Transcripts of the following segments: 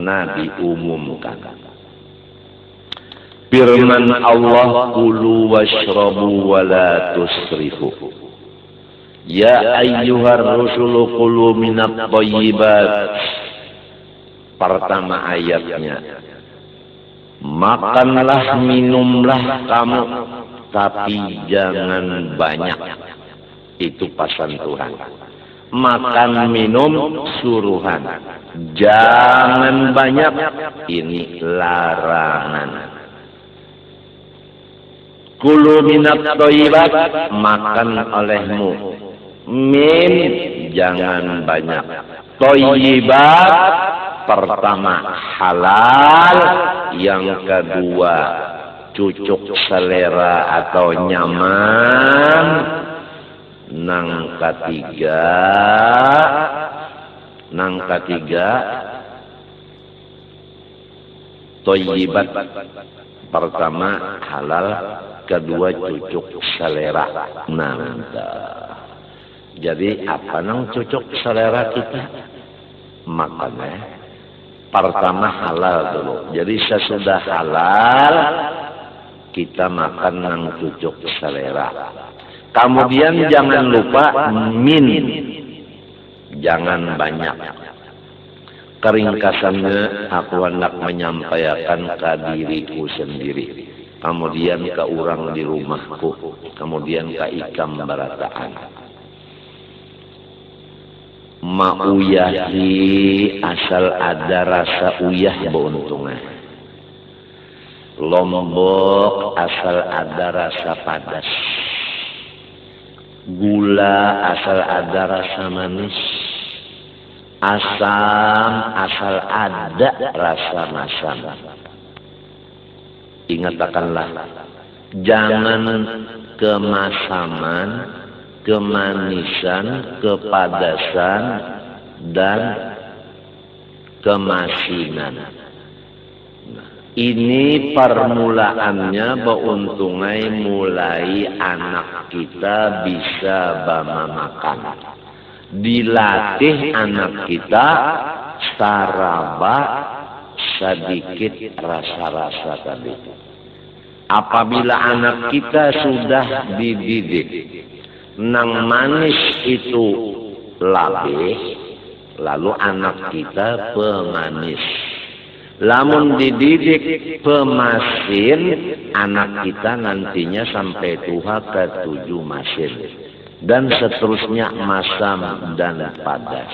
diumumkan. Firman Allah, kulu washrabu wa la tusrifu. Ya ayyuhar rusulu kulu minat thayyibat. Pertama ayatnya, makanlah minumlah kamu, tapi jangan banyak. Itu pesan Tuhan. Makan minum suruhan, jangan banyak, ini larangan. Kulu minat thayyibat, makan olehmu, min jangan banyak, thayyibat pertama halal, yang kedua cucuk selera atau nyaman, nang ketiga thayyibat pertama halal, kedua cucuk selera. Jadi apa nang cucuk selera kita? Makannya pertama halal dulu. Jadi sesudah halal kita makan nang cucuk selera. Kemudian jangan lupa min, jangan banyak. Keringkasannya aku hendak menyampaikan ke diriku sendiri, kemudian ke orang di rumahku, kemudian ke ikam barataan. Mauyahi asal ada rasa uyah beuntungnya. Lombok asal ada rasa padas. Gula asal ada rasa manis. Asam asal ada rasa masam. Ingatkanlah, jangan kemasaman, kemanisan, kepadasan, dan kemasinan. Ini permulaannya beuntungai mulai anak kita bisa bama makan. Dilatih anak kita saraba sedikit rasa-rasa tadi. Apabila anak kita sudah dididik nang manis itu labih, lalu anak kita pemanis. Lamun dididik pemasin, anak kita nantinya sampai tua ke 7 masin. Dan seterusnya masam dan padas.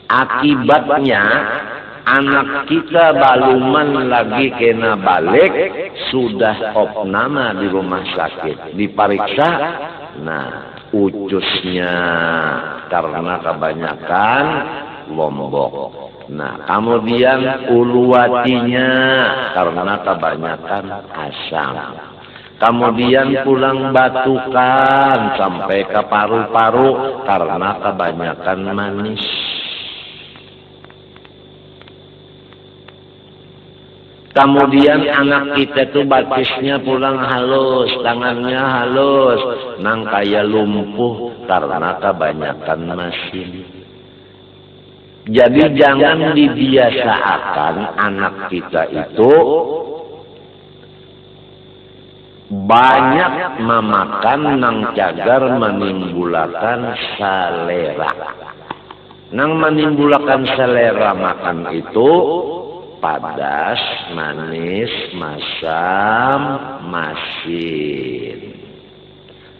Akibatnya anak kita baluman lagi kena balik, sudah opnama di rumah sakit. Diperiksa, ucusnya karena kebanyakan lombok. Kemudian uluwatinya karena kebanyakan asam. Kemudian pulang batukan sampai ke paru-paru karena kebanyakan manis. Kemudian anak kita tuh batisnya pulang halus, tangannya halus, nang kaya lumpuh karena kebanyakan masin. Jadi jangan dibiasakan anak kita itu banyak memakan nang cagar menimbulkan selera. Nang menimbulkan selera makan itu padas, manis, masam, masin,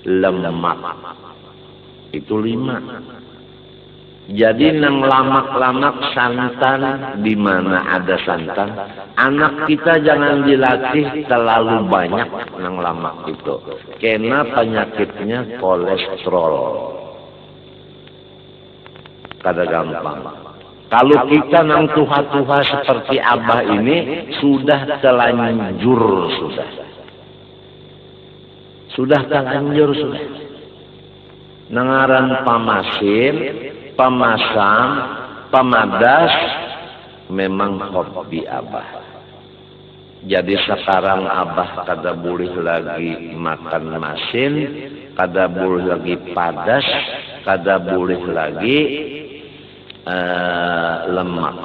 lemak. Itu 5. Jadi nang lamak-lamak santan, di mana ada santan, anak kita jangan dilatih terlalu banyak nang lamak itu. Karena penyakitnya kolesterol. Kada gampang. Kalau kita nang tuha-tuha seperti Abah ini, sudah telanjur sudah. Sudah telanjur sudah. Nangaran pamasin, pemasam, pemadas, memang hobi Abah. Jadi sekarang Abah kada boleh lagi makan masin, kada boleh lagi padas, kada boleh lagi lemak.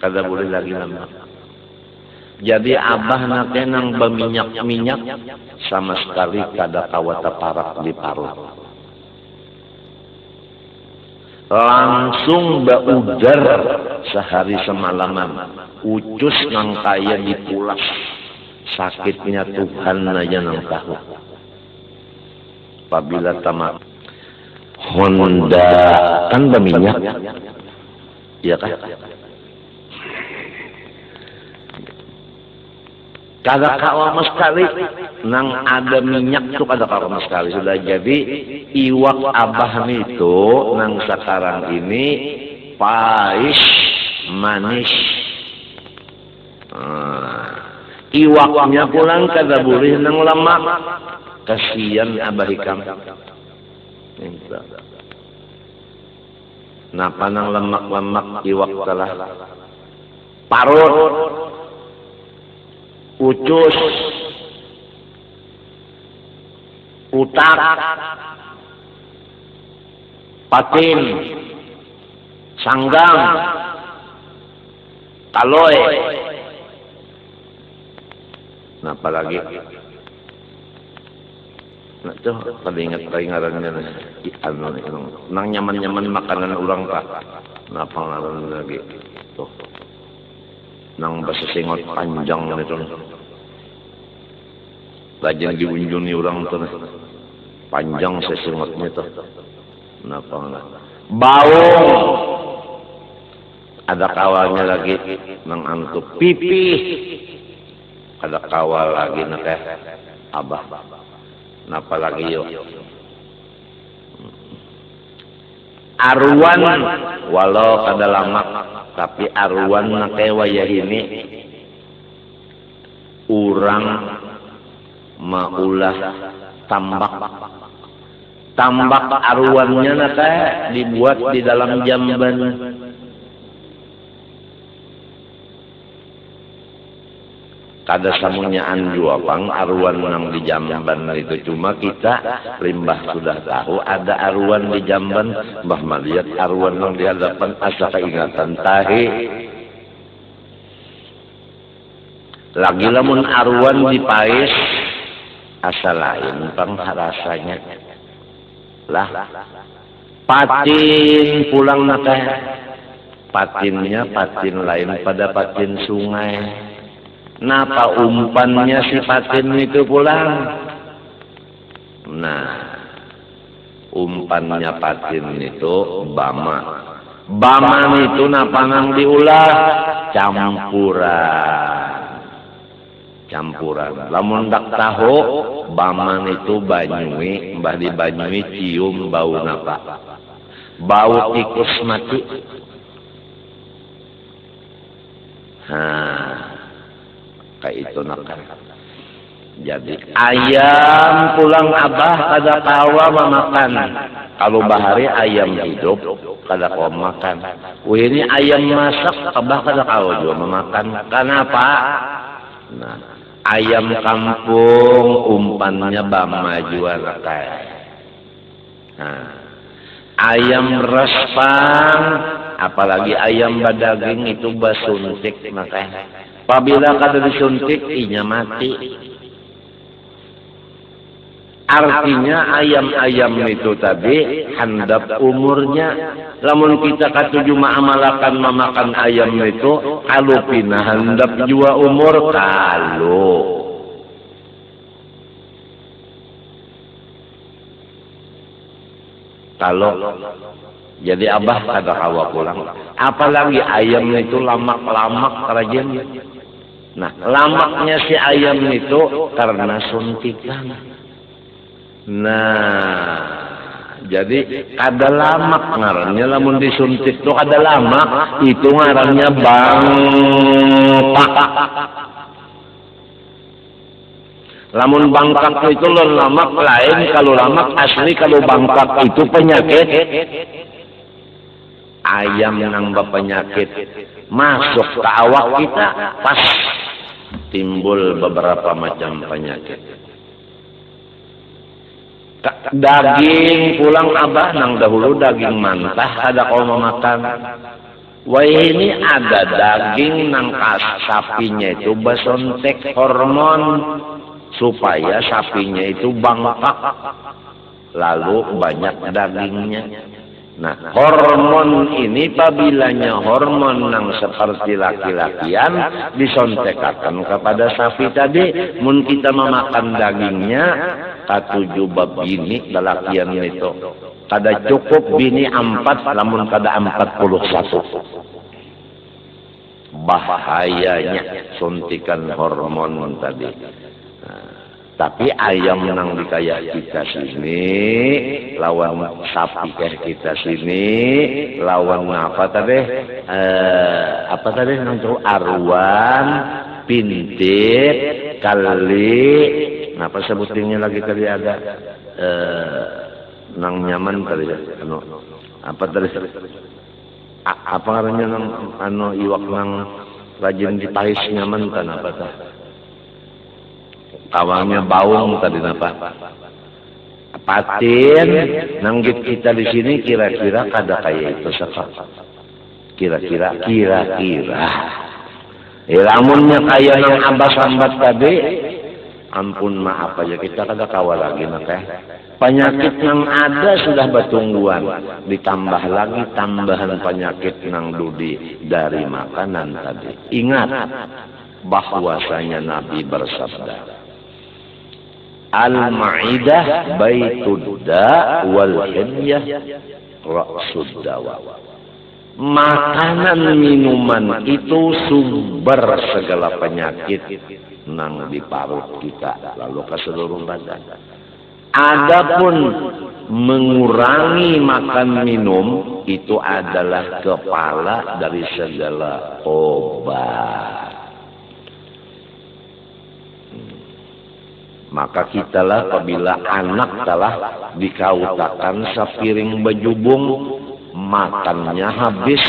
kada boleh lagi lemak. Jadi abah nate nang berminyak-minyak sama sekali kada kawata parak di parut. Langsung baudar sehari semalaman. Ucus nang kaya dipulas. Sakitnya Tuhan aja nang tahu. Apabila tamat Honda kan berminyak, iya kan? Kada kawama sekali, nang ada minyak tuh kada kawama sekali. Sudah jadi iwak abah itu nang sekarang ini pais manis. Iwaknya pulang kada boleh nang lemak. Kasihan abah ikam. Napa nang lemak-lemak iwak telah parut, ucus, utak, patin, sanggang, kaloy. Napa lagi? Nah tuh teringat-teringatannya nang nyaman-nyaman makanan orang kah? Napa ngaran lagi? Tuh. Nang bahasa sengot panjang itu. Lajeng diunjuni orang tuh. Panjang sesengotnya tuh. Napa ngaran? Baung. Ada kawalnya lagi nang antuk pipih. Ada kawal lagi nak abah. Napa lagi yuk? Arwan walau kada lama tapi arwan nake wayah ini urang maulah tambak arwannya nake dibuat di dalam jamban. Kada samunyaan juapang arwan nang di jamban itu, cuma kita limbah sudah tahu ada arwan di jamban, mbah malihat arwan nang di hadapan asa keingatan tahe. Lagi lamun arwan di pais asa lain pang rasanya. Lah patin pulang nate. Patinnya patin lain pada patin sungai. Napa umpannya si patin itu pulang? Nah, umpannya patin itu bama. Bama itu napa nang diulah? Campuran. Lamun dak tahu, bama itu banyui, mbah di banyui cium bau napa? Bau tikus mati. Kayak itu nakal. Jadi ayam pulang abah kada kawa memakan. Kalau bahari ayam hidup kada kawa makan. Ini ayam masak abah kada kawa juga memakan. Kenapa? Nah, ayam kampung umpannya bama juga nakal. Nah, ayam respang apalagi ayam badaging itu basuntik nakal. Apabila kada disuntik, inya mati. Artinya ayam-ayam itu tadi handap umurnya. Lamun kita katuju ma'amalakan memakan ayam itu, kalau pinah handap jua umur, kalau jadi abah kada kawa pulang. Apalagi ayam itu lamak-lamak kerajaan. Nah, lamaknya si ayam itu karena suntikan. Nah, jadi kada lamak ngarannya lamun disuntik itu kada lamak, itu ngarannya bangkak. Lamun bangkak itu lamak lain, kalau lamak asli, kalau bangkak itu penyakit. Ayam nang penyakit masuk ke awak kita, pas timbul beberapa macam penyakit. Daging pulang abah nang dahulu daging mantah ada kau memakan. Wah ini ada daging nang sapinya itu basontek hormon supaya sapinya itu bangkak, lalu banyak dagingnya. Nah, hormon ini pabilanya hormon nang seperti laki-lakian disontekkan kepada sapi tadi, mun kita memakan dagingnya katujuh bab bini lalakian itu. Kada cukup bini 4, namun kada 41. Bahayanya suntikan hormon tadi. Nah, tapi ayam nang dikaya kita sini, lawan sapi kayak kita sini, lawan apa tadi? Apa tadi nang arwan, pintit, kali, apa sebutinnya lagi tadi ada? Nang nyaman tadi apa tadi apa ngarannya nang iwak nang rajin dipahis nyaman kan apa tah kawangnya baung tadi apa patin nang kita di sini kira-kira kada kayak itu sekal kira-kira lamunnya kayak yang abas-ambat tadi ampun maaf aja kita kada kawal lagi maka penyakit yang ada sudah bertungguan, ditambah lagi tambahan penyakit yang dudi dari makanan tadi. Ingat bahwasanya Nabi bersabda, Al-Ma'idah baitud da' wal hilyah ra'sud dawa. Makanan minuman itu sumber segala penyakit nang di parut kita lalu ke seluruh badan. Adapun mengurangi makan minum itu adalah kepala dari segala obat. Maka kitalah apabila anak telah dikautakan sepiring bejubung makannya habis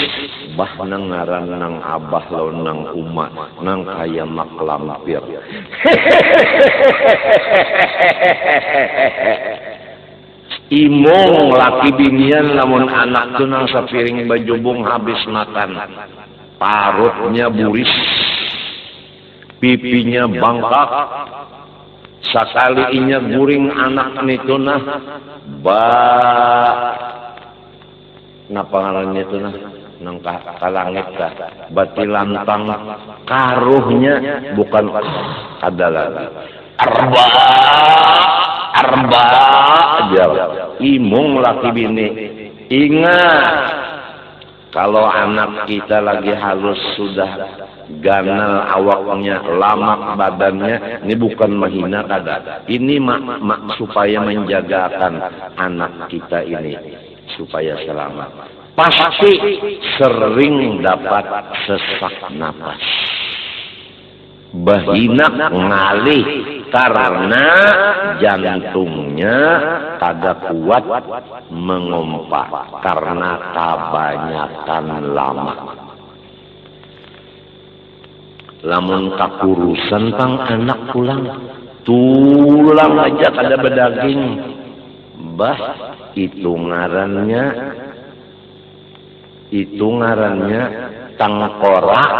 bah nang ngaran nang abah lo nang umat nang kaya mak lampir. Imong laki binian lamun anak tu nang sepiring bejubung habis makan parutnya buris, pipinya bangkak, sakali inya guring anak nitu nah napa ngarannya itu nah nang kalangit kah bati lantang karuhnya bukan ada lagi arba aja imung laki bini. Ingat kalau anak kita lagi halus sudah ganal awaknya lamak badannya, ini bukan menghina kada, ini supaya menjagakan anak kita ini supaya selamat. Pasti sering dapat sesak napas, bahina ngalih karena jantungnya kada kuat mengompak karena kebanyakan lama. Lamun kakurusan tang anak tulang aja kada bedaging, bah itu ngarannya tangkorak.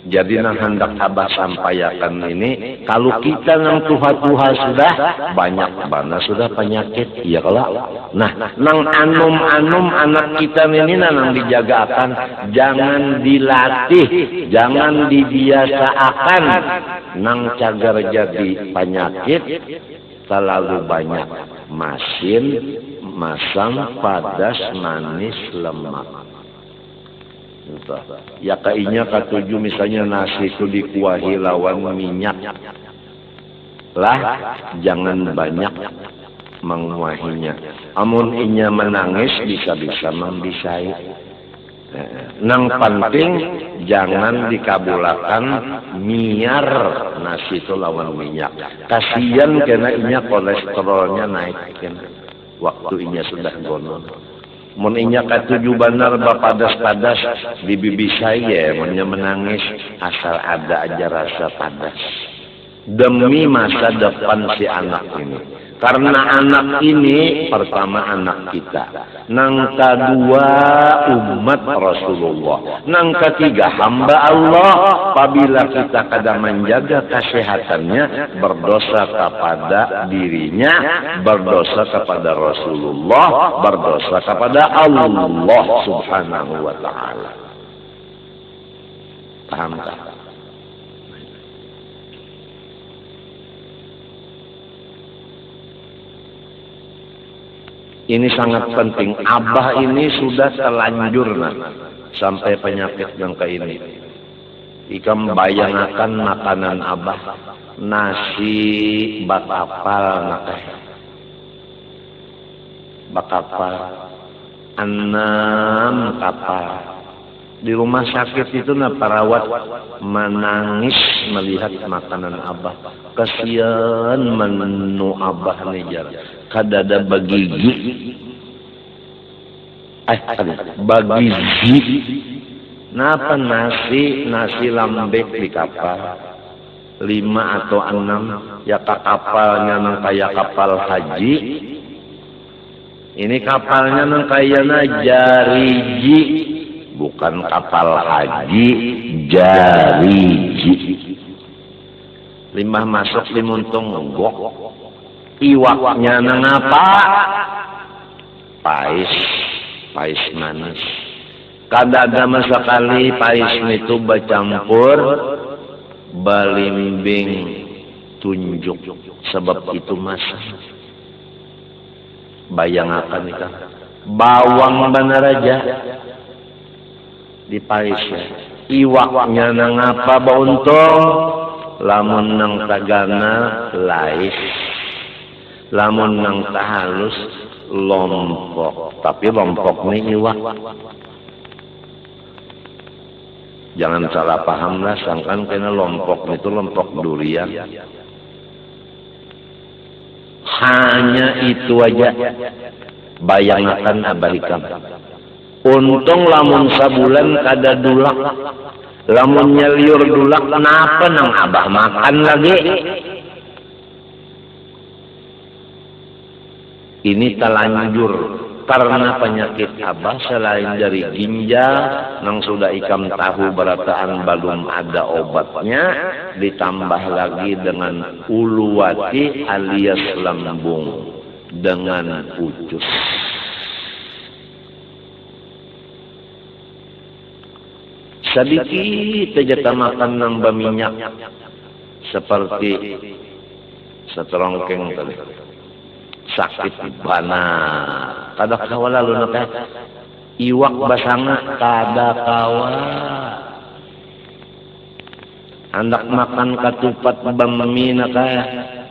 Jadi nang hendak abah sampaikan ini, kalau kita nang tuha-tuha sudah banyak bana sudah penyakit, iya kalau. Nah, nang anum anak kita ini nang dijagakan, jangan dilatih, jangan dibiasakan nang cagar jadi penyakit terlalu banyak masin, masam, padas, manis, lemak. Ya kainya ketujuh misalnya nasi itu dikuahi lawan minyak lah, jangan banyak menguahinya. Amun inya menangis bisa-bisa membisai. Nang penting jangan dikabulakan miar nasi itu lawan minyak. Kasihan karena inya kolesterolnya naik waktu inya sudah gonon. Mun inya katuju benar bapadas-padas di bibi saya munnya menangis asal ada aja rasa padas demi masa depan si anak ini. Karena anak ini pertama anak kita, nang kedua umat Rasulullah, nang ketiga hamba Allah. Apabila kita kadang menjaga kesehatannya, berdosa kepada dirinya, berdosa kepada Rasulullah, berdosa kepada Allah Subhanahu wa Ta'ala. Paham tak? Ini sangat penting. Abah ini sudah terlanjur sampai penyakit yang kayak ini. Ikam bayangkan makanan abah, nasi bakapal nakeh, bakapal 6 kapal. Di rumah sakit itu perawat menangis melihat makanan abah. Kasihan menu abah nih, kadada bagigi, bagigi. Napa nasi lambek di kapal 5 atau 6 ya kapalnya nang kayak kapal haji. Ini kapalnya nang kayak jariji, bukan kapal haji, jariji. 5 masuk limuntung gok. Iwaknya nang apa? Pais manis. Kadada sekali pais itu bercampur balimbing tunjuk, sebab itu masak. Bayangkan itu bawang bener aja di pais. Iwaknya nang apa bauntong, lamun nang tagana lais, lamun nang tahalus lompok. Tapi lompok nih iwak. Jangan salah paham lah, sangkan kena lompok itu lompok durian. Hanya itu aja. Bayangkan abah ikam. Untung lamun sabulan kada dulak. Lamun nyeliur dulak, kenapa nang abah makan lagi? Ini telanjur. Karena penyakit abah selain dari ginjal, nang sudah ikam tahu berataan belum ada obatnya, ditambah lagi dengan uluwati alias lambung dengan ucus. Sedikit aja makan nang berminyak, seperti seterongkeng tadi. Sakit banar. Kada kawa lalu nake iwak basanga kada kawa. Hendak makan katupat bami nake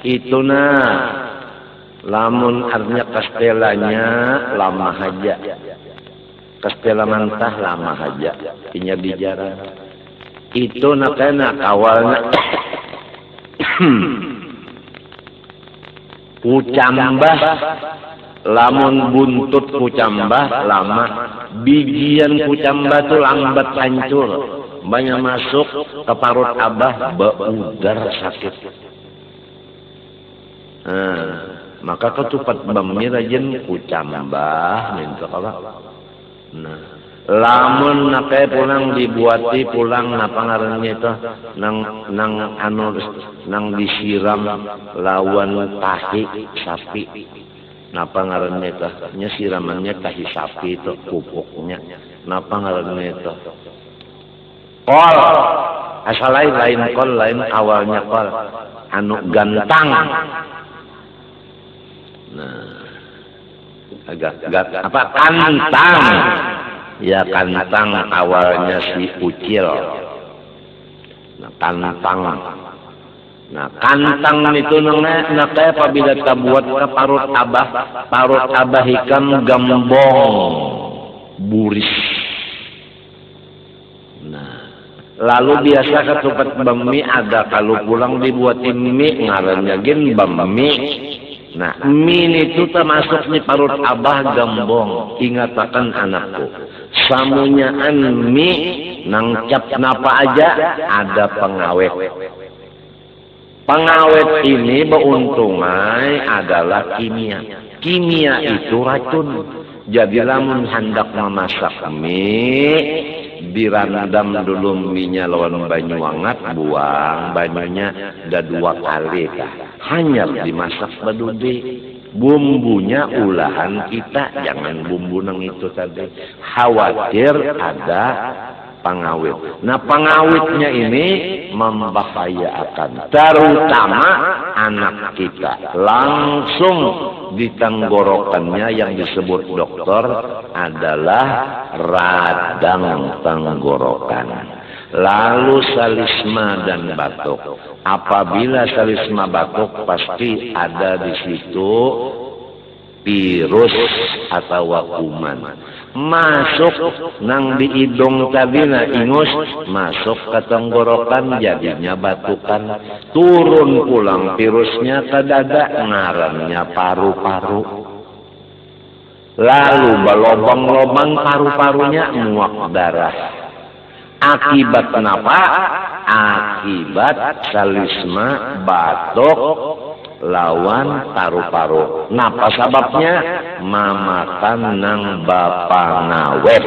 itu lamun artinya kastelanya lama aja. Kastela mantah lama aja. Inya bicara. Itu nake awalnya kucambah, lamun buntut kucambah lama, bijian kucambah tuh lambat hancur, banyak masuk ke parut abah, beudar sakit. Maka ketupat bami rajin kucambah, minta apa? Nah, lamun nake pulang dibuati pulang napa ngarannya itu nang disiram lawan tahi sapi, napa ngarannya itu nya siramannya tahi sapi itu pupuknya, napa ngarannya itu kol, asal lain kol, lain awalnya kol anu gantang. Nah, agak apa kantang. Ya kantang awalnya si ucil. Nah, kantang. Nah, kantang itu nang kayak apabila kita buat ke parut abah hikam gambong buris. Nah, lalu biasa ketupat bami ada kalau pulang dibuatin mie ngarannya gen bami. Nah, mie itu termasuk nih parut abah gambong. Ingatakan anakku, samunyaan mie nang cap napa aja ada pengawet. Pengawet ini beuntungai adalah kimia. Kimia itu racun. Jadi lamun hendak memasak mie, direndam dulu minyak lawan banyu hangat, buang banyunya udah 2 kali kah. Hanya dimasak badude. Bumbunya ulahan kita, jangan bumbu nang itu tadi. Khawatir ada pengawet. Nah, pengawetnya ini membahayakan, terutama anak kita. Langsung di tenggorokannya yang disebut dokter adalah radang tenggorokan. Lalu salisma dan batuk. Apabila salisma batuk pasti ada di situ virus atau kuman. Masuk nang di hidung tadi na ingus, masuk ke tenggorokan jadinya batukan. Turun pulang virusnya ke dada, ngarannya paru-paru. Lalu balobang-lobang paru-parunya muak darah. Akibat kenapa? Akibat salisma batuk lawan paru-paru. Napa sababnya? Mamakan nang bapa ngawet.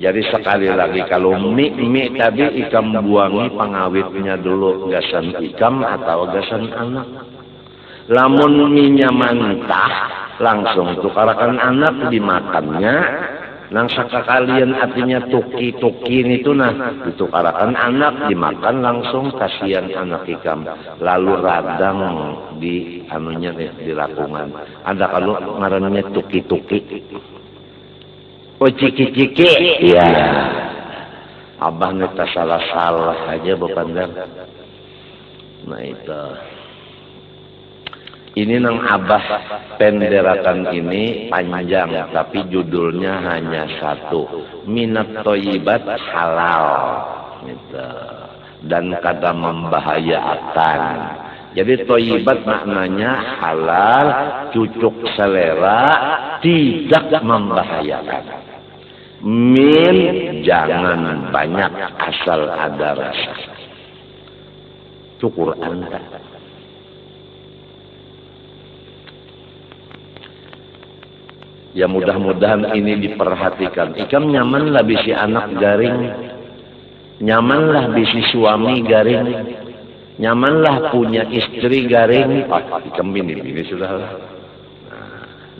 Jadi sekali lagi kalau mie tadi ikam buangi pengawetnya dulu, gasan ikam atau gasan anak. Lamun minyak mentah langsung tukarakan anak dimakannya. Nang sakakalian artinya tuki-tuki itu nah ditukarakan anak dimakan langsung, kasihan anak ikam. Lalu radang di anunya di lakungan. Ada kalau ngarannya tuki-tuki. Oh ciki-ciki. Iya. Abah neta salah-salah aja bepandang. Nah itu. Ini nang Abah penderakan ini panjang, tapi judulnya hanya satu. Minat toyibat halal. Gitu. Dan kada membahayakan. Jadi toyibat maknanya halal, cucuk selera, tidak membahayakan. Min jangan banyak asal ada rasa. Cukur anda. Ya mudah-mudahan ini diperhatikan. Ikam nyamanlah bisi anak garing. Nyamanlah bisi suami garing. Nyamanlah punya istri garing. Ikam ini sudah.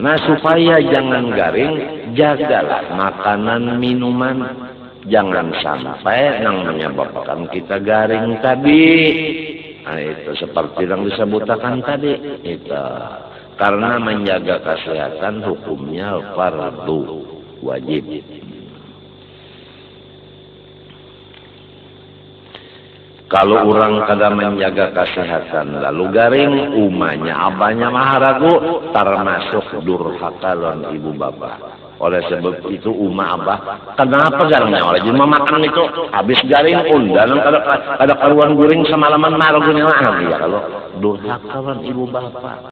Nah supaya jangan garing, jagalah makanan minuman. Jangan sampai yang menyebabkan kita garing tadi. Nah itu seperti yang disebutkan tadi. Itu. Karena menjaga kesehatan hukumnya fardu wajib. Kalau orang kada menjaga kesehatan lalu garing, umanya abahnya maharagu termasuk durhaka lawan ibu bapak. Oleh sebab itu abah kenapa garangnya oleh cuma makan itu habis garing dalam kada karuan guring semalaman maharagunya lah ya kalau durhaka lawan ibu bapak.